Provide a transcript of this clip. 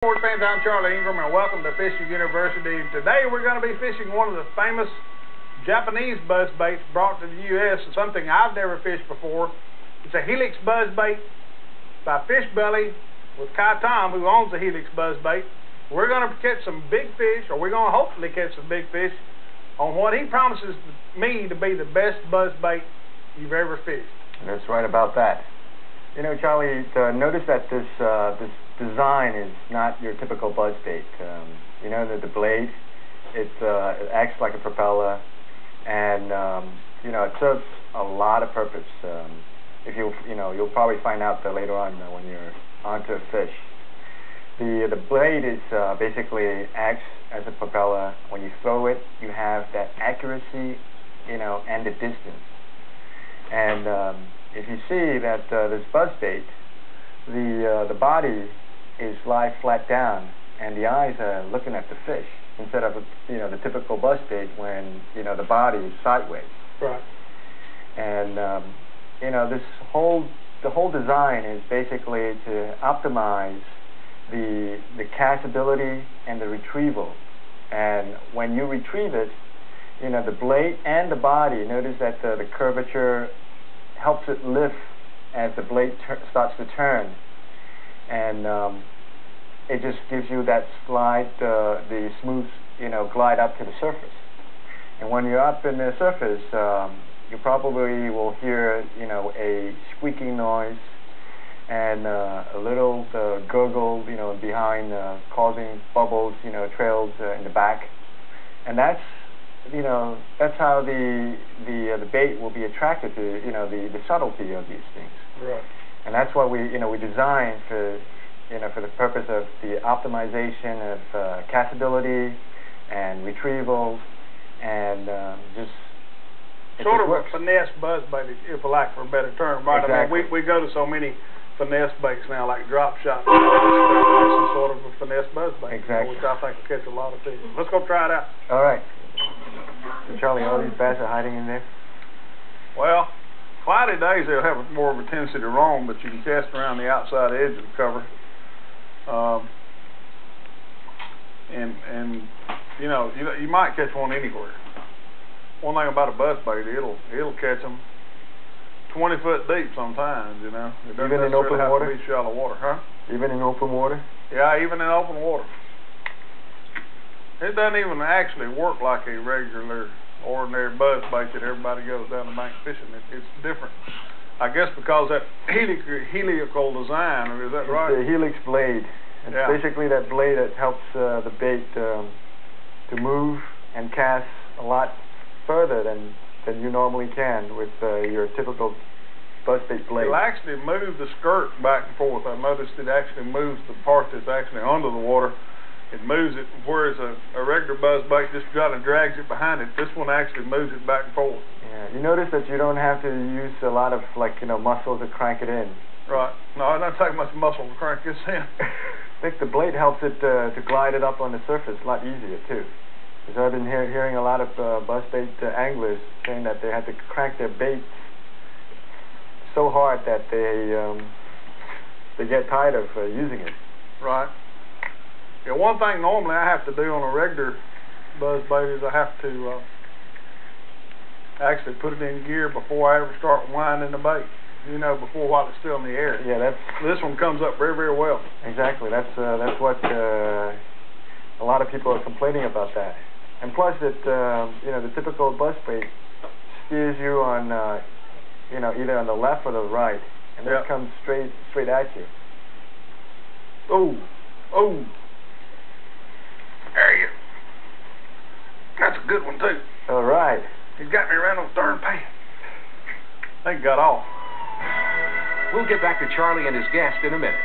Sports fans, I'm Charlie Ingram, and welcome to Fishing University. Today we're going to be fishing one of the famous Japanese buzzbaits brought to the U.S. It's something I've never fished before. It's a Helix buzzbait by Fishbelly with Kai Tom, who owns the Helix buzzbait. We're going to catch some big fish, or we're going to hopefully catch some big fish on what he promises me to be the best buzzbait you've ever fished. That's right about that. You know, Charlie, notice that this design is not your typical buzzbait. You know, the blade, it acts like a propeller, and you know, it serves a lot of purpose. If you'll probably find out later on when you're onto a fish. The blade is basically acts as a propeller. When you throw it, you have that accuracy, you know, and the distance. And if you see that this buzzbait, the body is lie flat down, and the eyes are looking at the fish instead of the typical buzzbait when the body is sideways. Right. And the whole design is basically to optimize the castability and the retrieval. And when you retrieve it, the blade and the body, notice that the curvature helps it lift as the blade starts to turn, and it just gives you that slide, the smooth, glide up to the surface. And when you're up in the surface, you probably will hear, a squeaking noise and a little gurgle, behind, causing bubbles, trails in the back, and that's how the bait will be attracted to the subtlety of these things. Right. And that's why we design for for the purpose of the optimization of castability and retrieval, and just sort of a finesse buzzbait, if I like for a better term, right? Exactly. I mean, we go to so many finesse baits now, like drop shot. This is sort of a finesse buzzbait, exactly, which I think will catch a lot of fish. Let's go try it out. All right. So Charlie, all these bass are hiding in there? Well, cloudy days they'll have more of a tendency to roam, but you can cast around the outside edge of the cover. And you might catch one anywhere. One thing about a buzzbait, it'll catch them 20 foot deep sometimes. It doesn't even in open have water? to be shallow water, huh? Even in open water? Yeah, even in open water. It doesn't even actually work like a regular, ordinary buzzbait that everybody goes down the bank fishing. It's different. I guess because that helical design, or is that right? It's the helix blade. It's basically that blade that helps the bait to move and cast a lot further than you normally can with your typical buzzbait blade. It'll actually move the skirt back and forth. I noticed it actually moves the part that's actually under the water. It moves it, whereas a regular buzzbait just kind of drags it behind it. This one actually moves it back and forth. Yeah, you notice that you don't have to use a lot of muscles to crank it in. Right. No, it doesn't take much muscle to crank this in. I think the blade helps it to glide it up on the surface a lot easier too. Because I've been hearing a lot of buzzbait anglers saying that they had to crank their bait so hard that they get tired of using it. Right. Yeah, one thing normally I have to do on a regular buzzbait is I have to actually put it in gear before I ever start winding the bait. Before while it's still in the air. Yeah, this one comes up very, very well. Exactly. That's what a lot of people are complaining about that. And plus, the typical buzzbait steers you on either on the left or the right, and it comes straight at you. Oh. There you go. That's a good one, too. All right. He's got me around those darn pants. I think he got off. We'll get back to Charlie and his guest in a minute.